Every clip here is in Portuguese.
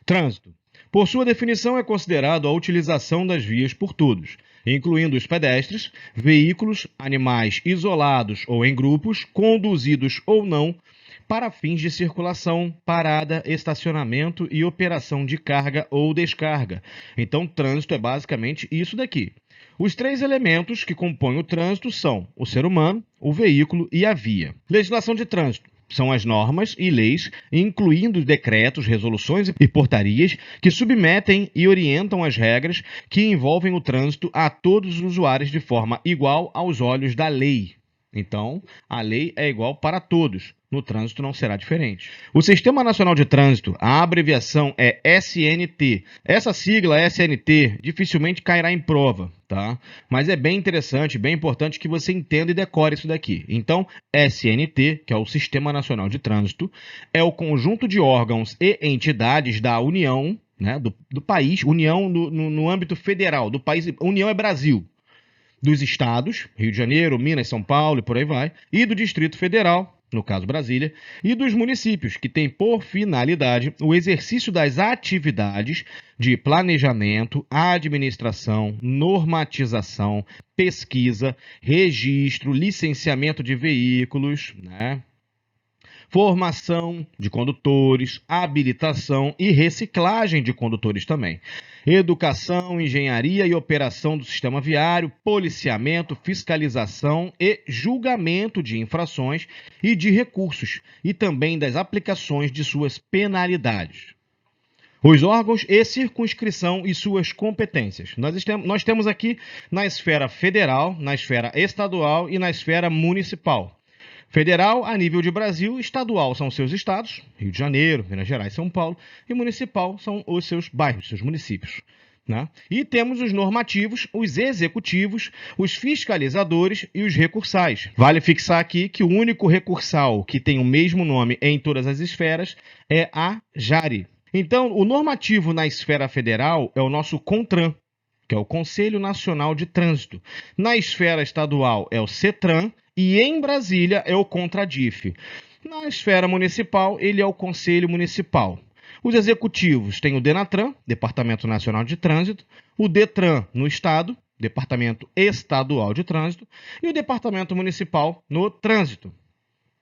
Trânsito. Por sua definição, é considerado a utilização das vias por todos, incluindo os pedestres, veículos, animais isolados ou em grupos, conduzidos ou não, para fins de circulação, parada, estacionamento e operação de carga ou descarga. Então, trânsito é basicamente isso daqui. Os três elementos que compõem o trânsito são o ser humano, o veículo e a via. Legislação de trânsito. São as normas e leis, incluindo decretos, resoluções e portarias, que submetem e orientam as regras que envolvem o trânsito a todos os usuários de forma igual aos olhos da lei. Então, a lei é igual para todos. No trânsito não será diferente. O Sistema Nacional de Trânsito, a abreviação é SNT. Essa sigla SNT dificilmente cairá em prova, tá? Mas é bem interessante, bem importante que você entenda e decore isso daqui. Então, SNT, que é o Sistema Nacional de Trânsito, é o conjunto de órgãos e entidades da União, né, do país, União no âmbito federal, do país, União é Brasil, dos estados, Rio de Janeiro, Minas, São Paulo e por aí vai, e do Distrito Federal, no caso Brasília, e dos municípios, que tem por finalidade o exercício das atividades de planejamento, administração, normatização, pesquisa, registro, licenciamento de veículos, né? Formação de condutores, habilitação e reciclagem de condutores também. Educação, engenharia e operação do sistema viário, policiamento, fiscalização e julgamento de infrações e de recursos, e também das aplicações de suas penalidades. Os órgãos e circunscrição e suas competências. Nós temos aqui na esfera federal, na esfera estadual e na esfera municipal. Federal, a nível de Brasil, estadual são os seus estados, Rio de Janeiro, Minas Gerais, São Paulo, e municipal são os seus bairros, seus municípios. Né? E temos os normativos, os executivos, os fiscalizadores e os recursais. Vale fixar aqui que o único recursal que tem o mesmo nome em todas as esferas é a JARE. Então, o normativo na esfera federal é o nosso CONTRAN, que é o Conselho Nacional de Trânsito. Na esfera estadual é o CETRAN, e em Brasília é o CONTRADIF. Na esfera municipal, ele é o Conselho Municipal. Os executivos têm o DENATRAN, Departamento Nacional de Trânsito, o DETRAN no Estado, Departamento Estadual de Trânsito, e o Departamento Municipal no Trânsito.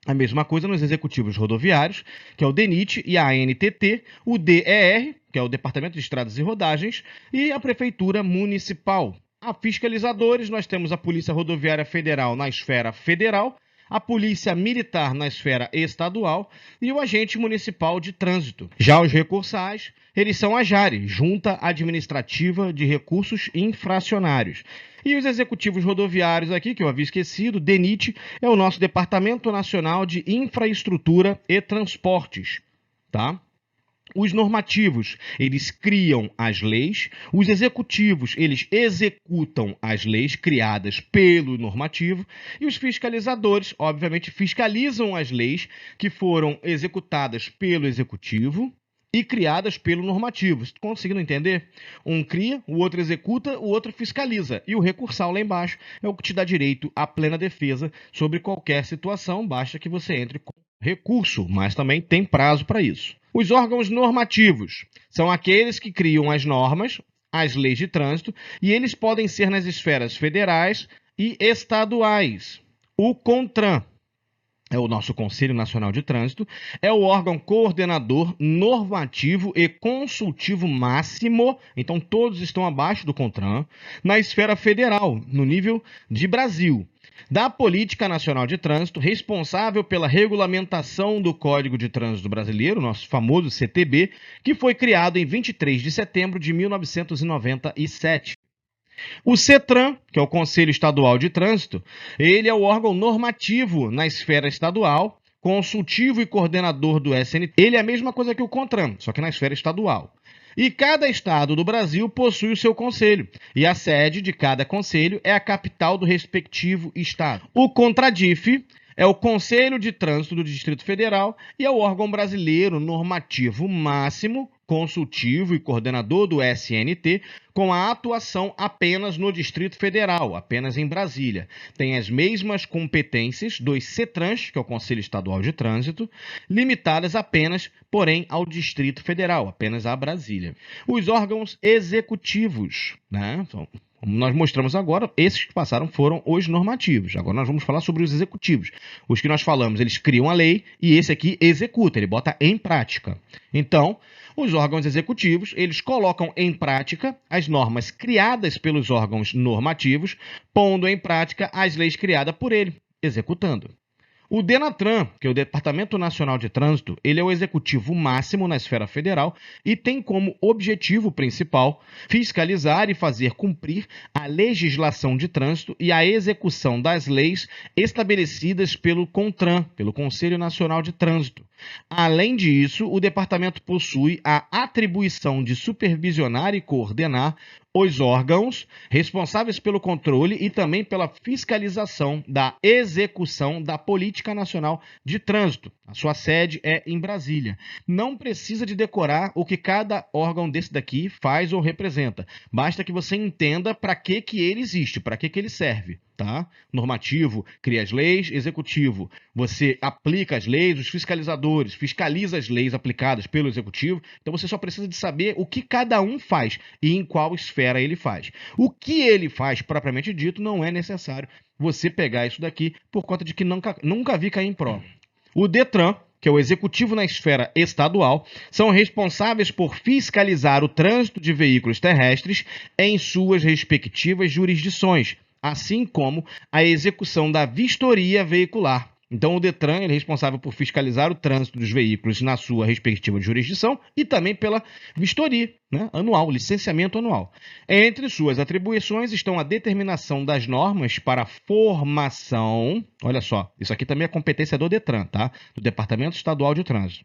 A mesma coisa nos executivos rodoviários, que é o DENIT e a ANTT, o DER, que é o Departamento de Estradas e Rodagens, e a Prefeitura Municipal. A fiscalizadores, nós temos a Polícia Rodoviária Federal na esfera federal, a Polícia Militar na esfera estadual e o Agente Municipal de Trânsito. Já os recursais, eles são a JARE, Junta Administrativa de Recursos Infracionários. E os executivos rodoviários aqui, que eu havia esquecido, DENIT, é o nosso Departamento Nacional de Infraestrutura e Transportes, tá? Os normativos, eles criam as leis, os executivos, eles executam as leis criadas pelo normativo, e os fiscalizadores, obviamente, fiscalizam as leis que foram executadas pelo executivo e criadas pelo normativo. Vocês conseguindo entender? Um cria, o outro executa, o outro fiscaliza. E o recursal lá embaixo é o que te dá direito à plena defesa sobre qualquer situação, basta que você entre com recurso, mas também tem prazo para isso. Os órgãos normativos são aqueles que criam as normas, as leis de trânsito, e eles podem ser nas esferas federais e estaduais. O CONTRAN é o nosso Conselho Nacional de Trânsito, é o órgão coordenador, normativo e consultivo máximo, então todos estão abaixo do CONTRAN, na esfera federal, no nível de Brasil. Da Política Nacional de Trânsito, responsável pela regulamentação do Código de Trânsito Brasileiro, nosso famoso CTB, que foi criado em 23 de setembro de 1997. O CETRAN, que é o Conselho Estadual de Trânsito, ele é o órgão normativo na esfera estadual, consultivo e coordenador do SNT. Ele é a mesma coisa que o CONTRAN, só que na esfera estadual. E cada estado do Brasil possui o seu conselho, e a sede de cada conselho é a capital do respectivo estado. O CONTRADIF é o Conselho de Trânsito do Distrito Federal e é o órgão brasileiro normativo máximo consultivo e coordenador do SNT, com a atuação apenas no Distrito Federal, apenas em Brasília. Tem as mesmas competências dos CETRANS, que é o Conselho Estadual de Trânsito, limitadas apenas, porém, ao Distrito Federal, apenas a Brasília. Os órgãos executivos, né? Como nós mostramos agora, esses que passaram foram os normativos. Agora nós vamos falar sobre os executivos. Os que nós falamos, eles criam a lei e esse aqui executa, ele bota em prática. Então, os órgãos executivos, eles colocam em prática as normas criadas pelos órgãos normativos, pondo em prática as leis criadas por ele, executando. O DENATRAN, que é o Departamento Nacional de Trânsito, ele é o executivo máximo na esfera federal e tem como objetivo principal fiscalizar e fazer cumprir a legislação de trânsito e a execução das leis estabelecidas pelo CONTRAN, pelo Conselho Nacional de Trânsito. Além disso, o departamento possui a atribuição de supervisionar e coordenar os órgãos responsáveis pelo controle e também pela fiscalização da execução da Política Nacional de Trânsito. A sua sede é em Brasília. Não precisa de decorar o que cada órgão desse daqui faz ou representa. Basta que você entenda para que ele existe, para que ele serve. Tá? Normativo, cria as leis. Executivo, você aplica as leis. Os fiscalizadores, fiscaliza as leis aplicadas pelo executivo. Então você só precisa de saber o que cada um faz e em qual esfera ele faz. O que ele faz, propriamente dito, não é necessário você pegar isso daqui por conta de que nunca vi cair em prova. O DETRAN, que é o executivo na esfera estadual, são responsáveis por fiscalizar o trânsito de veículos terrestres em suas respectivas jurisdições, assim como a execução da vistoria veicular. Então, o DETRAN é responsável por fiscalizar o trânsito dos veículos na sua respectiva jurisdição e também pela vistoria, né, anual, licenciamento anual. Entre suas atribuições estão a determinação das normas para formação. Olha só, isso aqui também é competência do DETRAN, tá? Do Departamento Estadual de Trânsito.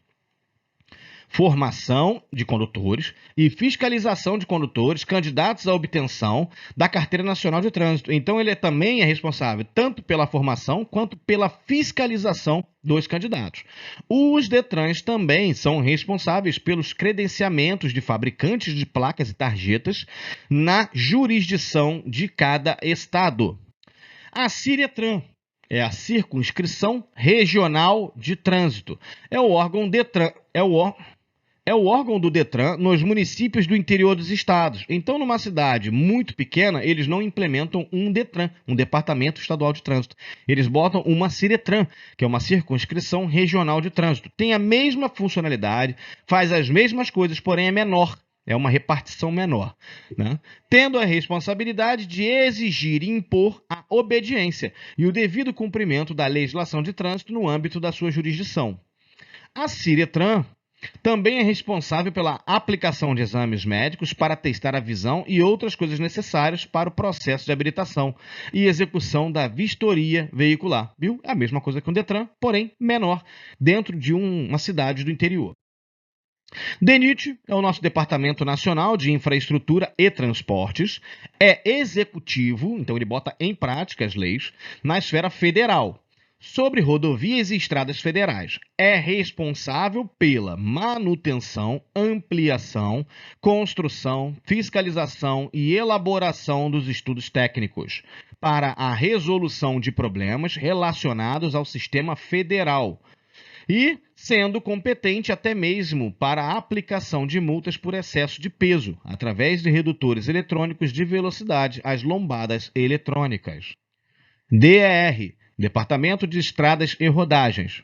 Formação de condutores e fiscalização de condutores candidatos à obtenção da Carteira Nacional de Trânsito. Então, ele também é responsável tanto pela formação quanto pela fiscalização dos candidatos. Os DETRANs também são responsáveis pelos credenciamentos de fabricantes de placas e tarjetas na jurisdição de cada estado. A CIRETRAN é a Circunscrição Regional de Trânsito. É o órgão DETRAN, é o órgão do DETRAN nos municípios do interior dos estados. Então, numa cidade muito pequena, eles não implementam um DETRAN, um Departamento Estadual de Trânsito. Eles botam uma CIRETRAN, que é uma Circunscrição Regional de Trânsito. Tem a mesma funcionalidade, faz as mesmas coisas, porém é menor. É uma repartição menor, né? Tendo a responsabilidade de exigir e impor a obediência e o devido cumprimento da legislação de trânsito no âmbito da sua jurisdição. A CIRETRAN também é responsável pela aplicação de exames médicos para testar a visão e outras coisas necessárias para o processo de habilitação e execução da vistoria veicular. Viu? É a mesma coisa que o DETRAN, porém menor, dentro de uma cidade do interior. DENIT é o nosso Departamento Nacional de Infraestrutura e Transportes, é executivo, então ele bota em prática as leis, na esfera federal. Sobre rodovias e estradas federais, é responsável pela manutenção, ampliação, construção, fiscalização e elaboração dos estudos técnicos para a resolução de problemas relacionados ao sistema federal e sendo competente até mesmo para a aplicação de multas por excesso de peso, através de redutores eletrônicos de velocidade, as lombadas eletrônicas. DER, Departamento de Estradas e Rodagens.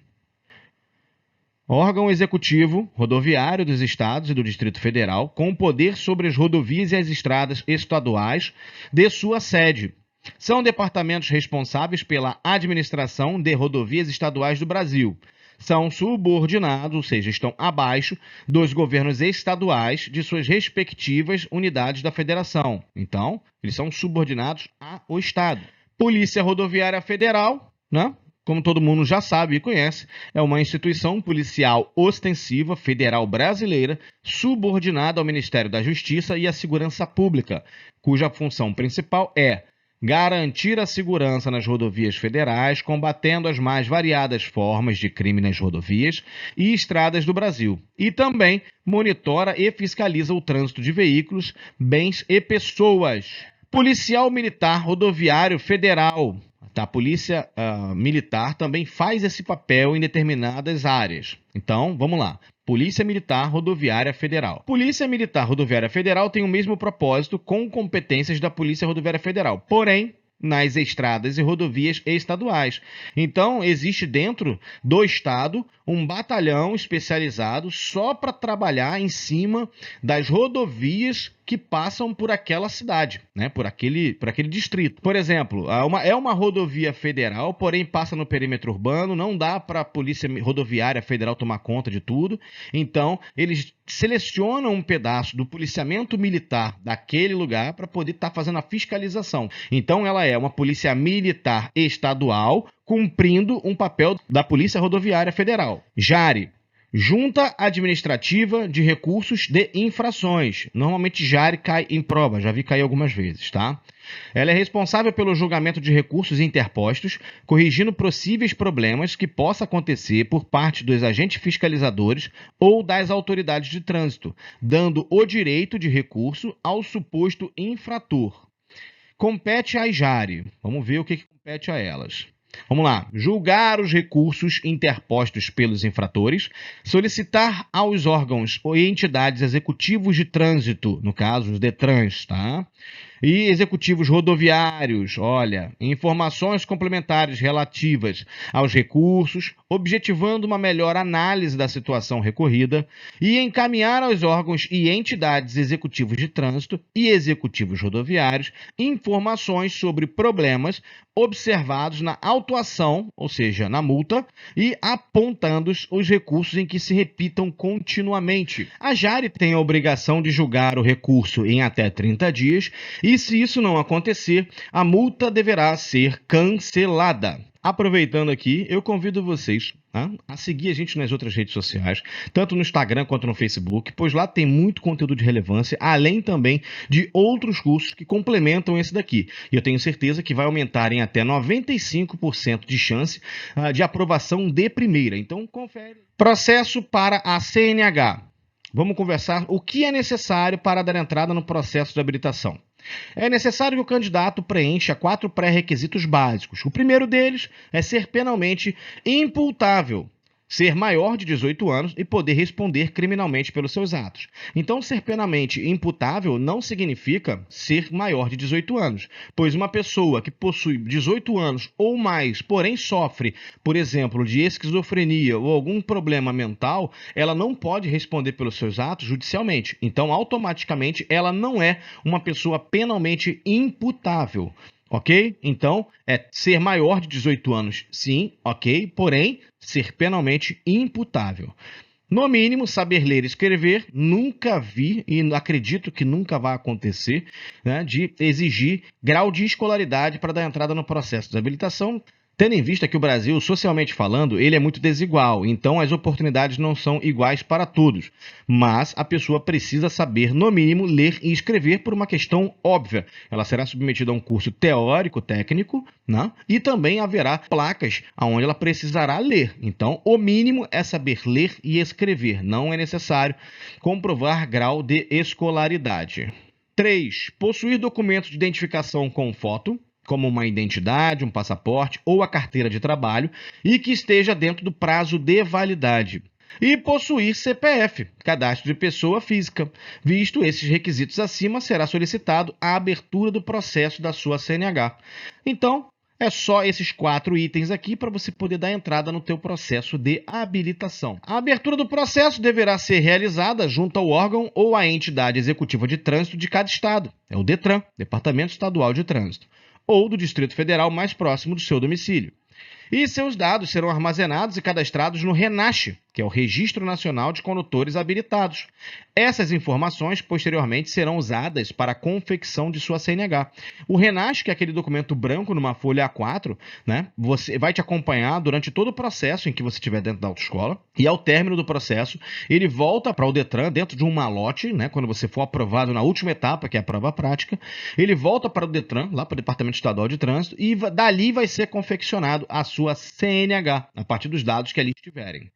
Órgão executivo rodoviário dos estados e do Distrito Federal, com poder sobre as rodovias e as estradas estaduais de sua sede. São departamentos responsáveis pela administração de rodovias estaduais do Brasil. São subordinados, ou seja, estão abaixo dos governos estaduais de suas respectivas unidades da federação. Então, eles são subordinados ao Estado. Polícia Rodoviária Federal, né? Como todo mundo já sabe e conhece, é uma instituição policial ostensiva federal brasileira subordinada ao Ministério da Justiça e à Segurança Pública, cuja função principal é garantir a segurança nas rodovias federais, combatendo as mais variadas formas de crime nas rodovias e estradas do Brasil. E também monitora e fiscaliza o trânsito de veículos, bens e pessoas. Policial Militar Rodoviário Federal. A Polícia Militar também faz esse papel em determinadas áreas. Então, vamos lá. Polícia Militar Rodoviária Federal. Polícia Militar Rodoviária Federal tem o mesmo propósito com competências da Polícia Rodoviária Federal, porém, nas estradas e rodovias estaduais. Então, existe dentro do Estado um batalhão especializado só para trabalhar em cima das rodovias que passam por aquela cidade, né? por aquele distrito. Por exemplo, é uma rodovia federal, porém passa no perímetro urbano, não dá para a Polícia Rodoviária Federal tomar conta de tudo, então eles selecionam um pedaço do policiamento militar daquele lugar para poder estar fazendo a fiscalização. Então ela é uma polícia militar estadual cumprindo um papel da Polícia Rodoviária Federal. JARI. Junta Administrativa de Recursos de Infrações. Normalmente JARI cai em prova, já vi cair algumas vezes, tá? Ela é responsável pelo julgamento de recursos interpostos, corrigindo possíveis problemas que possa acontecer por parte dos agentes fiscalizadores ou das autoridades de trânsito, dando o direito de recurso ao suposto infrator. Compete às JARI. Vamos ver o que compete a elas. Vamos lá. Julgar os recursos interpostos pelos infratores, solicitar aos órgãos e entidades executivos de trânsito, no caso os DETRANs, tá? E executivos rodoviários, informações complementares relativas aos recursos, objetivando uma melhor análise da situação recorrida e encaminhar aos órgãos e entidades executivos de trânsito e executivos rodoviários informações sobre problemas observados na autuação, ou seja, na multa, e apontando os recursos em que se repitam continuamente. A JARI tem a obrigação de julgar o recurso em até 30 dias e, se isso não acontecer, a multa deverá ser cancelada. Aproveitando aqui, eu convido vocês a seguir a gente nas outras redes sociais, tanto no Instagram quanto no Facebook, pois lá tem muito conteúdo de relevância, além também de outros cursos que complementam esse daqui. E eu tenho certeza que vai aumentar em até 95% de chance de aprovação de primeira. Então, confere. Processo para a CNH. Vamos conversar o que é necessário para dar entrada no processo de habilitação. É necessário que o candidato preencha 4 pré-requisitos básicos. O primeiro deles é ser penalmente imputável, ser maior de 18 anos e poder responder criminalmente pelos seus atos. Então, ser penalmente imputável não significa ser maior de 18 anos, pois uma pessoa que possui 18 anos ou mais, porém sofre, por exemplo, de esquizofrenia ou algum problema mental, ela não pode responder pelos seus atos judicialmente. Então, automaticamente, ela não é uma pessoa penalmente imputável. Ok? Então, é ser maior de 18 anos, sim, ok, porém, ser penalmente imputável. No mínimo, saber ler e escrever, nunca vi, e acredito que nunca vai acontecer, né, de exigir grau de escolaridade para dar entrada no processo de habilitação, tendo em vista que o Brasil, socialmente falando, ele é muito desigual, então as oportunidades não são iguais para todos. Mas a pessoa precisa saber, no mínimo, ler e escrever por uma questão óbvia. Ela será submetida a um curso teórico, técnico, né? E também haverá placas onde ela precisará ler. Então, o mínimo é saber ler e escrever. Não é necessário comprovar grau de escolaridade. 3. Possuir documentos de identificação com foto, como uma identidade, um passaporte ou a carteira de trabalho, e que esteja dentro do prazo de validade. E possuir CPF, cadastro de pessoa física. Visto esses requisitos acima, será solicitado a abertura do processo da sua CNH. Então, é só esses 4 itens aqui para você poder dar entrada no teu processo de habilitação. A abertura do processo deverá ser realizada junto ao órgão ou à entidade executiva de trânsito de cada estado. É o DETRAN, Departamento Estadual de Trânsito, ou do Distrito Federal mais próximo do seu domicílio. E seus dados serão armazenados e cadastrados no RENASH, que é o Registro Nacional de Condutores Habilitados. Essas informações, posteriormente, serão usadas para a confecção de sua CNH. O RENASH, que é aquele documento branco numa folha A4, né, você vai te acompanhar durante todo o processo em que você estiver dentro da autoescola, e ao término do processo, ele volta para o Detran, dentro de um malote, né, quando você for aprovado na última etapa, que é a prova prática, ele volta para o Detran, lá para o Departamento Estadual de Trânsito, e dali vai ser confeccionado a sua CNH, a partir dos dados que ali estiverem.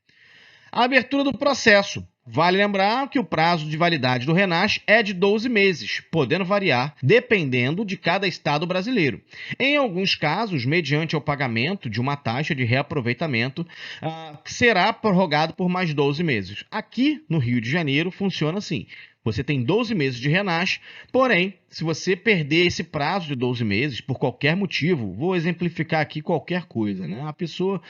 A abertura do processo. Vale lembrar que o prazo de validade do RENASH é de 12 meses, podendo variar dependendo de cada estado brasileiro. Em alguns casos, mediante o pagamento de uma taxa de reaproveitamento, será prorrogado por mais 12 meses. Aqui no Rio de Janeiro funciona assim. Você tem 12 meses de RENASH, porém, se você perder esse prazo de 12 meses por qualquer motivo, vou exemplificar aqui qualquer coisa, né? A pessoa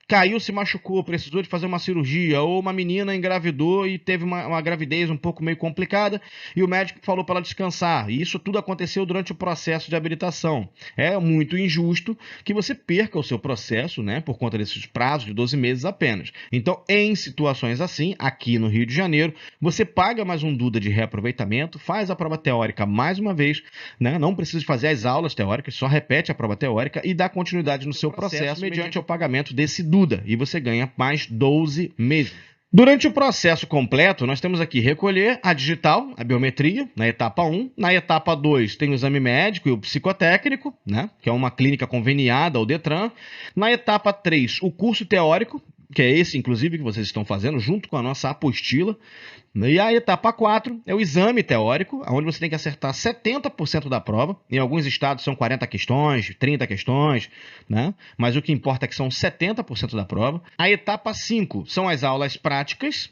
caiu, se machucou, precisou de fazer uma cirurgia, ou uma menina engravidou e teve uma gravidez um pouco meio complicada e o médico falou para ela descansar. E isso tudo aconteceu durante o processo de habilitação. É muito injusto que você perca o seu processo, né, por conta desses prazos de 12 meses apenas. Então, em situações assim, aqui no Rio de Janeiro, você paga mais um DUDA de reaproveitamento, faz a prova teórica mais uma vez, né, não precisa fazer as aulas teóricas, só repete a prova teórica e dá continuidade no seu processo mediante o pagamento desse DUDA. E você ganha mais 12 meses. Durante o processo completo, nós temos aqui recolher a digital, a biometria, na etapa 1. Na etapa 2, tem o exame médico e o psicotécnico, né, que é uma clínica conveniada ao Detran. Na etapa 3, o curso teórico, que é esse, inclusive, que vocês estão fazendo, junto com a nossa apostila. E a etapa 4 é o exame teórico, onde você tem que acertar 70% da prova. Em alguns estados são 40 questões, 30 questões, né? Mas o que importa é que são 70% da prova. A etapa 5 são as aulas práticas,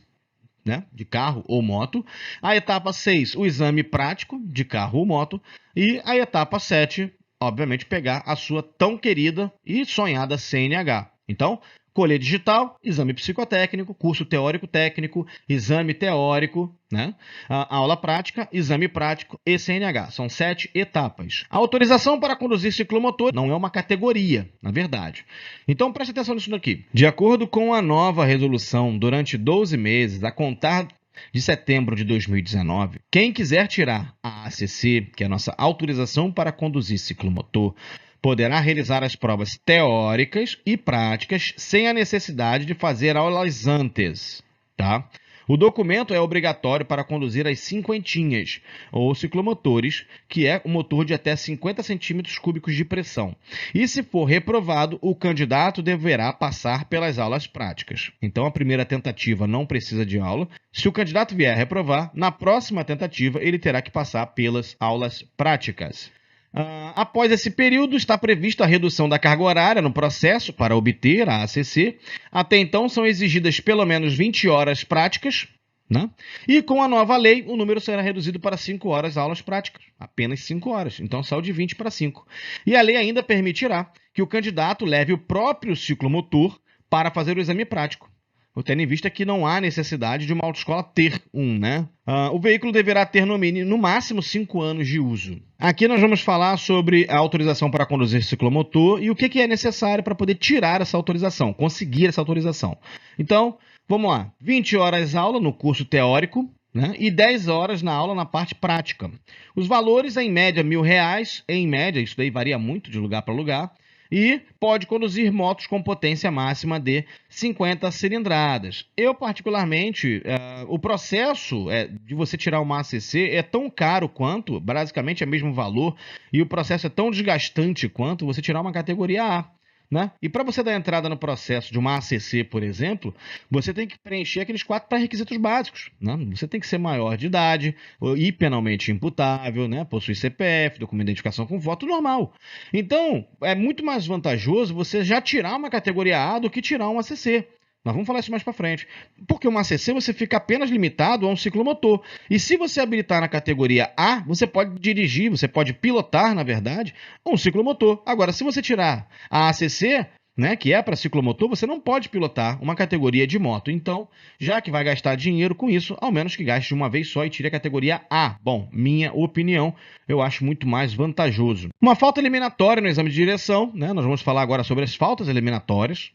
né, de carro ou moto. A etapa 6, o exame prático de carro ou moto. E a etapa 7, obviamente, pegar a sua tão querida e sonhada CNH. Então, colher digital, exame psicotécnico, curso teórico-técnico, exame teórico, né? A aula prática, exame prático e CNH. São 7 etapas. A autorização para conduzir ciclomotor não é uma categoria, na verdade. Então, preste atenção nisso daqui. De acordo com a nova resolução, durante 12 meses, a contar de setembro de 2019, quem quiser tirar a ACC, que é a nossa autorização para conduzir ciclomotor, poderá realizar as provas teóricas e práticas sem a necessidade de fazer aulas antes, tá? O documento é obrigatório para conduzir as cinquentinhas, ou ciclomotores, que é um motor de até 50 centímetros cúbicos de pressão. E se for reprovado, o candidato deverá passar pelas aulas práticas. Então, a primeira tentativa não precisa de aula. Se o candidato vier a reprovar, na próxima tentativa ele terá que passar pelas aulas práticas. Após esse período, está prevista a redução da carga horária no processo para obter a ACC. Até então, são exigidas pelo menos 20 horas práticas, né? E com a nova lei, o número será reduzido para 5 horas aulas práticas. Apenas 5 horas. Então, saiu de 20 para 5. E a lei ainda permitirá que o candidato leve o próprio ciclomotor para fazer o exame prático, tendo em vista que não há necessidade de uma autoescola ter um, né? O veículo deverá ter no máximo 5 anos de uso. Aqui nós vamos falar sobre a autorização para conduzir ciclomotor e o que é necessário para poder tirar essa autorização, conseguir essa autorização. Então, vamos lá. 20 horas aula no curso teórico, né? E 10 horas na aula na parte prática. Os valores em média R$1.000, em média, isso daí varia muito de lugar para lugar. E pode conduzir motos com potência máxima de 50 cilindradas. Eu, particularmente, o processo de você tirar uma ACC é tão caro quanto, basicamente é o mesmo valor, e o processo é tão desgastante quanto você tirar uma categoria A, né? E para você dar entrada no processo de uma ACC, por exemplo, você tem que preencher aqueles 4 pré-requisitos básicos, né? Você tem que ser maior de idade e penalmente imputável, né? Possui CPF, documento de identificação com voto normal. Então, é muito mais vantajoso você já tirar uma categoria A do que tirar uma ACC. Nós vamos falar isso mais para frente. Porque uma ACC você fica apenas limitado a um ciclomotor. E se você habilitar na categoria A, você pode dirigir, você pode pilotar, na verdade, um ciclomotor. Agora, se você tirar a ACC, né, que é para ciclomotor, você não pode pilotar uma categoria de moto. Então, já que vai gastar dinheiro com isso, ao menos que gaste de uma vez só e tire a categoria A. Bom, minha opinião, eu acho muito mais vantajoso. Uma falta eliminatória no exame de direção, né? Nós vamos falar agora sobre as faltas eliminatórias.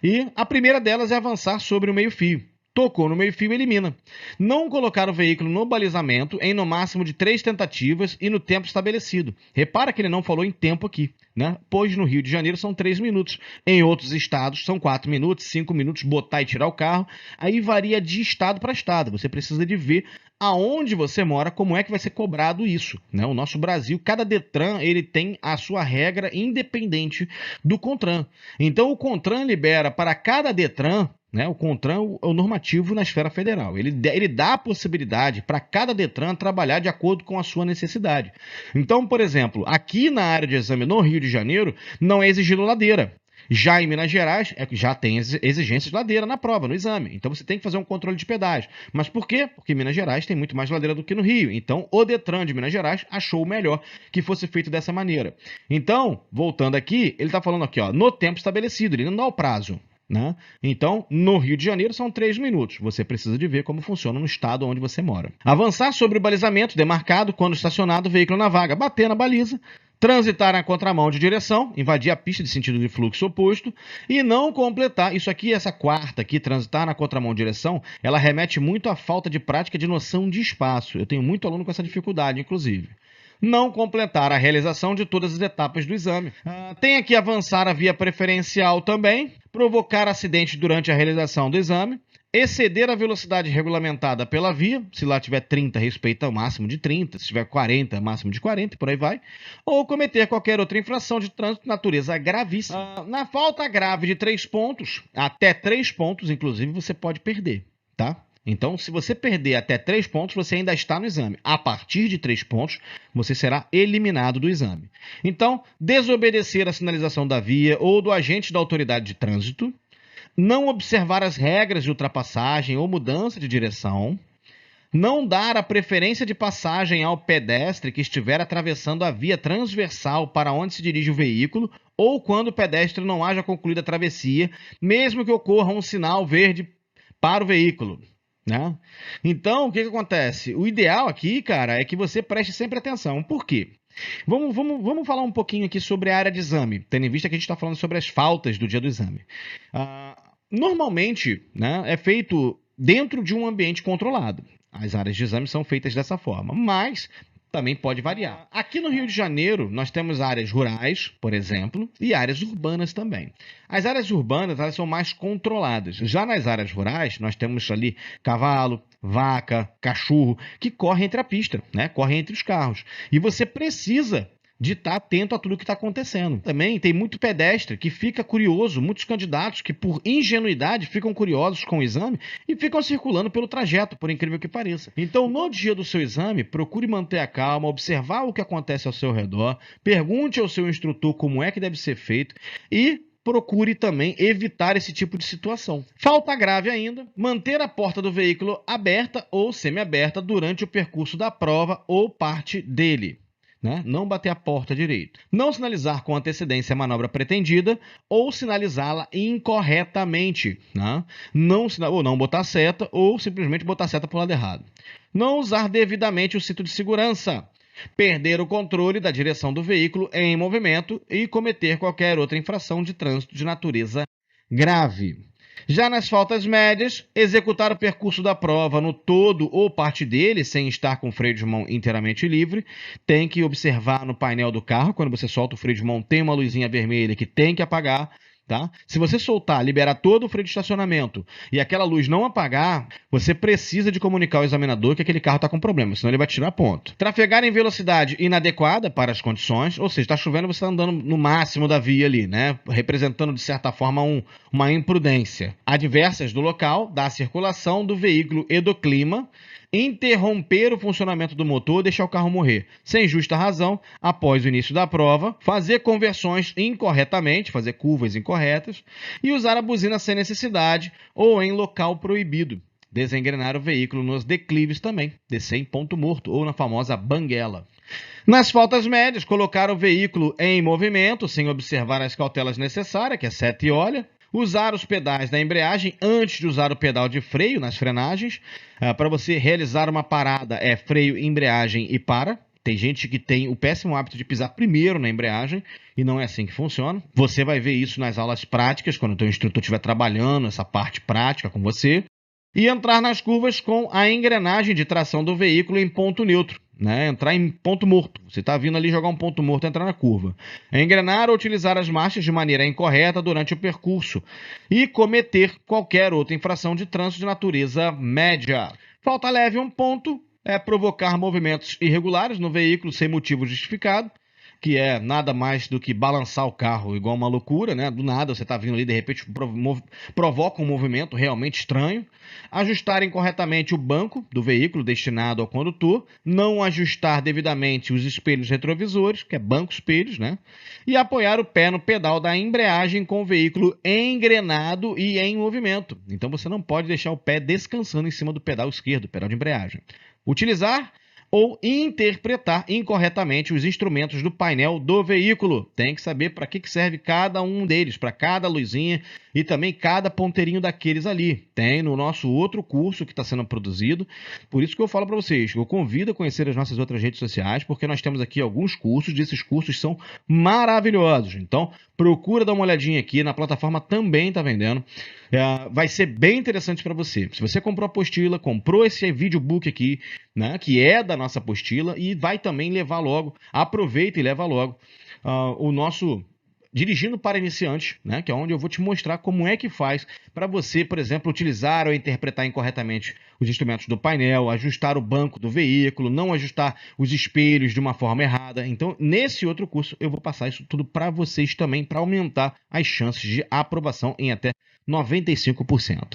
E a primeira delas é avançar sobre o meio-fio. Tocou no meio-fio, elimina. Não colocar o veículo no balizamento em no máximo de 3 tentativas e no tempo estabelecido. Repara que ele não falou em tempo aqui, né? Pois no Rio de Janeiro são 3 minutos. Em outros estados são 4 minutos, 5 minutos, botar e tirar o carro. Aí varia de estado para estado. Você precisa de ver aonde você mora, como é que vai ser cobrado isso, né? O nosso Brasil, cada Detran, ele tem a sua regra independente do CONTRAN. Então, o CONTRAN libera para cada Detran, né, o CONTRAN é o normativo na esfera federal. Ele dá a possibilidade para cada Detran trabalhar de acordo com a sua necessidade. Então, por exemplo, aqui na área de exame no Rio de Janeiro, não é exigido ladeira. Já em Minas Gerais, já tem exigências de ladeira na prova, no exame. Então você tem que fazer um controle de pedágio. Mas por quê? Porque Minas Gerais tem muito mais ladeira do que no Rio. Então o Detran de Minas Gerais achou melhor que fosse feito dessa maneira. Então, voltando aqui, ele está falando aqui, ó, no tempo estabelecido, ele não dá o prazo. Né? Então, no Rio de Janeiro são 3 minutos. Você precisa de ver como funciona no estado onde você mora. Avançar sobre o balizamento demarcado quando estacionado o veículo na vaga. Bater na baliza, transitar na contramão de direção, invadir a pista de sentido de fluxo oposto e não completar. Isso aqui, essa quarta aqui, transitar na contramão de direção, ela remete muito à falta de prática de noção de espaço. Eu tenho muito aluno com essa dificuldade, inclusive. Não completar a realização de todas as etapas do exame. Tem aqui avançar a via preferencial também, provocar acidente durante a realização do exame, exceder a velocidade regulamentada pela via, se lá tiver 30, respeita o máximo de 30, se tiver 40, máximo de 40, por aí vai, ou cometer qualquer outra infração de trânsito de natureza gravíssima. Na falta grave de 3 pontos, até 3 pontos, inclusive, você pode perder, tá? Então, se você perder até 3 pontos, você ainda está no exame. A partir de 3 pontos, você será eliminado do exame. Então, desobedecer a sinalização da via ou do agente da autoridade de trânsito, não observar as regras de ultrapassagem ou mudança de direção, não dar a preferência de passagem ao pedestre que estiver atravessando a via transversal para onde se dirige o veículo ou quando o pedestre não haja concluído a travessia, mesmo que ocorra um sinal verde para o veículo. Né? Então, o que acontece? O ideal aqui, cara, é que você preste sempre atenção. Por quê? Vamos falar um pouquinho aqui sobre a área de exame, tendo em vista que a gente está falando sobre as faltas do dia do exame. Normalmente, né, é feito dentro de um ambiente controlado. As áreas de exame são feitas dessa forma, mas também pode variar. Aqui no Rio de Janeiro, nós temos áreas rurais, por exemplo, e áreas urbanas também. As áreas urbanas, elas são mais controladas. Já nas áreas rurais, nós temos ali cavalo, vaca, cachorro, que correm entre a pista, né? Correm entre os carros. E você precisa de estar atento a tudo que está acontecendo. Também tem muito pedestre que fica curioso, muitos candidatos que por ingenuidade ficam curiosos com o exame e ficam circulando pelo trajeto, por incrível que pareça. Então, no dia do seu exame, procure manter a calma, observar o que acontece ao seu redor, pergunte ao seu instrutor como é que deve ser feito e procure também evitar esse tipo de situação. Falta grave ainda, manter a porta do veículo aberta ou semiaberta durante o percurso da prova ou parte dele. Né? Não bater a porta direito. Não sinalizar com antecedência a manobra pretendida ou sinalizá-la incorretamente. Né? Ou não botar seta ou simplesmente botar seta para o lado errado. Não usar devidamente o cinto de segurança. Perder o controle da direção do veículo em movimento e cometer qualquer outra infração de trânsito de natureza grave. Já nas faltas médias, executar o percurso da prova no todo ou parte dele, sem estar com o freio de mão inteiramente livre. Tem que observar no painel do carro, quando você solta o freio de mão, tem uma luzinha vermelha que tem que apagar. Tá? Se você soltar, liberar todo o freio de estacionamento e aquela luz não apagar, você precisa de comunicar ao examinador que aquele carro está com problema, senão ele vai tirar ponto. Trafegar em velocidade inadequada para as condições, ou seja, está chovendo, você está andando no máximo da via ali, né? Representando de certa forma uma imprudência. Adversas do local, da circulação do veículo e do clima. Interromper o funcionamento do motor, deixar o carro morrer sem justa razão após o início da prova, fazer conversões incorretamente, fazer curvas incorretas e usar a buzina sem necessidade ou em local proibido. Desengrenar o veículo nos declives também, descer em ponto morto ou na famosa banguela. Nas faltas médias, colocar o veículo em movimento sem observar as cautelas necessárias, que é seta e olha. Usar os pedais da embreagem antes de usar o pedal de freio nas frenagens. Para você realizar uma parada é freio, embreagem e para. Tem gente que tem o péssimo hábito de pisar primeiro na embreagem e não é assim que funciona. Você vai ver isso nas aulas práticas, quando o teu instrutor estiver trabalhando essa parte prática com você. E entrar nas curvas com a engrenagem de tração do veículo em ponto neutro, né? Entrar em ponto morto. Você está vindo ali jogar um ponto morto e entrar na curva. Engrenar ou utilizar as marchas de maneira incorreta durante o percurso e cometer qualquer outra infração de trânsito de natureza média. Falta leve um ponto é provocar movimentos irregulares no veículo sem motivo justificado, que é nada mais do que balançar o carro igual uma loucura, né? Do nada você está vindo ali, de repente provoca um movimento realmente estranho. Ajustar incorretamente o banco do veículo destinado ao condutor. Não ajustar devidamente os espelhos retrovisores, que é banco-espelhos, né? E apoiar o pé no pedal da embreagem com o veículo engrenado e em movimento. Então você não pode deixar o pé descansando em cima do pedal esquerdo, pedal de embreagem. Utilizar ou interpretar incorretamente os instrumentos do painel do veículo. Tem que saber para que serve cada um deles, para cada luzinha e também cada ponteirinho daqueles ali. Tem no nosso outro curso que está sendo produzido. Por isso que eu falo para vocês, eu convido a conhecer as nossas outras redes sociais, porque nós temos aqui alguns cursos, e esses cursos são maravilhosos. Então, procura dar uma olhadinha aqui, na plataforma também está vendendo. Vai ser bem interessante para você. Se você comprou a apostila, comprou esse videobook aqui, né, que é da nossa apostila, e vai também levar logo, aproveita e leva logo o nosso Dirigindo para Iniciantes, né, que é onde eu vou te mostrar como é que faz para você, por exemplo, utilizar ou interpretar incorretamente os instrumentos do painel, ajustar o banco do veículo, não ajustar os espelhos de uma forma errada. Então, nesse outro curso, eu vou passar isso tudo para vocês também, para aumentar as chances de aprovação em até 95%.